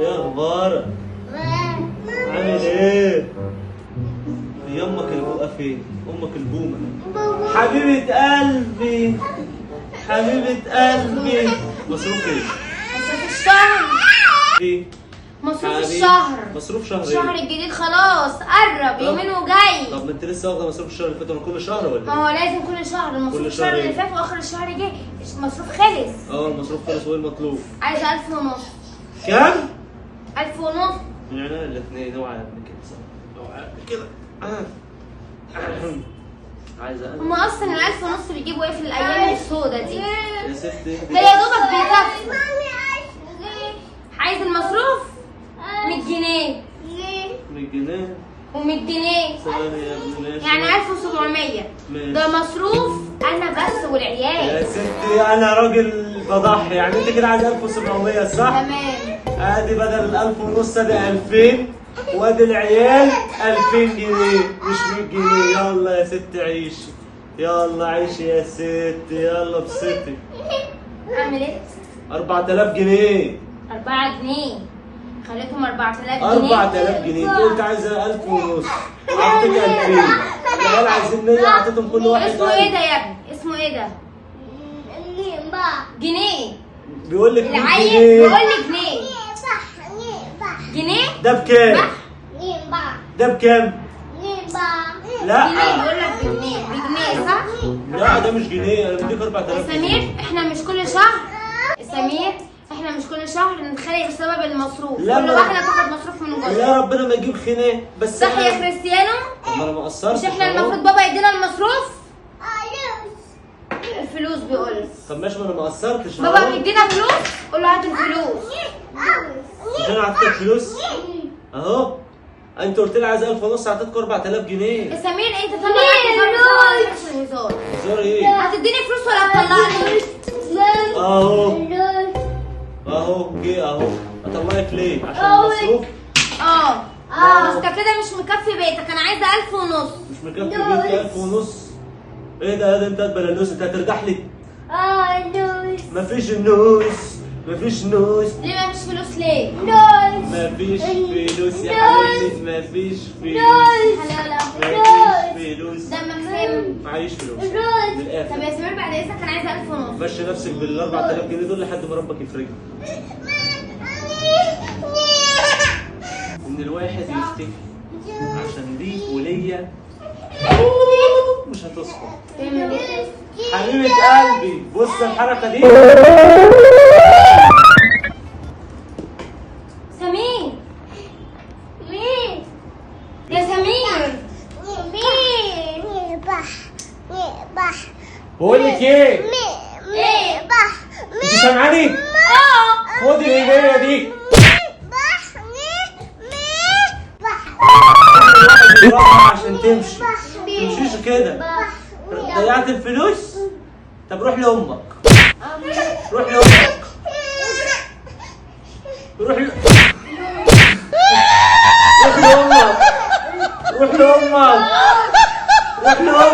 ايه اخبارك؟ عامل ايه؟ يمك البوقه فين؟ امك البومه. حبيبه قلبي حبيبه قلبي. مصروف ايه؟ مصروف الشهر. ايه؟ مصروف الشهر. مصروف شهر ايه؟ الشهر الجديد خلاص قرب يومين وجاي. طب ما انت لسه واخده مصروف الشهر اللي فات ولا كل شهر ولا ما هو لازم كل شهر. المصروف كل شهر الشهر إيه؟ اللي فات واخر الشهر جه المصروف خلص. المصروف خلص. وايه المطلوب؟ عايزه 1000 ونص. كام؟ 1000 ونص. يعني الاثنين اوعى يا ابني كده صح؟ اوعى كده. عايزه هما اصلا ال 1000 ونص بيجيبوا ايه في الايام السودة دي؟ يا ستي ده يا دوبك بيكفي. عايز المصروف 100 جنيه 100 جنيه و100 جنيه ثواني يا ابني ماشي يعني 1700. ماشي. ده مصروف انا بس والعيال. يا ستي انا راجل بضحي، يعني انت كده عايز 1700 صح؟ تمام. ادي بدل ال 1000 ونص ادي 2000 وادي العيال 2000 جنيه مش 100 جنيه. يلا يا ست عيشي، يلا عيشي يا ست، يلا بستي. اعمل ايه؟ 4000 جنيه 4 جنيه خليتهم 4000 جنيه. 4000 جنيه انت قلت عايزه 1000 ونص اعطيك 2000. العيال عايزين 100 اعطيتهم كل واحد اسمه ايه 1000. ده يا ابني؟ اسمه ايه ده؟ جنيه. بيقول لك 100 العيل جنيه. بيقول لي جنيه. جنيه؟ ده بكام؟ ده بكام؟ لا جنيه بيقول لك بجنيه صح؟ لا ده مش جنيه، انا بديك 4000 جنيه. سمير احنا مش كل شهر. سمير احنا مش كل شهر نتخانق بسبب المصروف. لا كل واحده تاخد مصروف من جوزها. يا ربنا ما يجيب خناق بس صح يا كريستيانو؟ طب ما انا ما قصرتش. مش احنا أهو. المفروض بابا يدينا المصروف؟ الفلوس بيقول لك. طب ماشي ما انا ما قصرتش. بابا أهو. بيدينا فلوس قول له هات الفلوس. مش انا اعطيتك فلوس اهو. انت قلت لي عايز 1000 ونص اعطيتك 4000 جنيه. يا سمير انت طلع لي هزار. هزار ايه؟ هتديني فلوس ولا هتطلعني؟ اهو اهو جه اهو. اطلعك ليه؟ عشان المصروف؟ بس ده كده مش مكفي بيتك. انا عايزه 1000 ونص. مش مكفي بيتي 1000 ونص. ايه ده انت بلالوس انت هترجح لي؟ مفيش نوس مفيش نوس. ليه مفيش فلوس ليه؟ مفيش فلوس يا حبيبتي مفيش فلوس. مفيش فلوس. دمك سم. معيش فلوس من طب الاخر. يا سمير بعد اذنك انا عايزه 1000 ونص. مشي نفسك بال 4000 جنيه دول لحد ما ربك يفرجها. ان الواحد يفتكر عشان ليك وليا مش هتصفى. تعمل ايه؟ حبيبة قلبي بص الحركة دي. سمير يا سمير بقول لك ايه؟ انت سامعاني؟ خدي الهدية دي. عشان تمشي تمشيش كده. ضيعت الفلوس؟ طب روح لامك. روح لامك. روح لامك. روح لامك. روح لامك.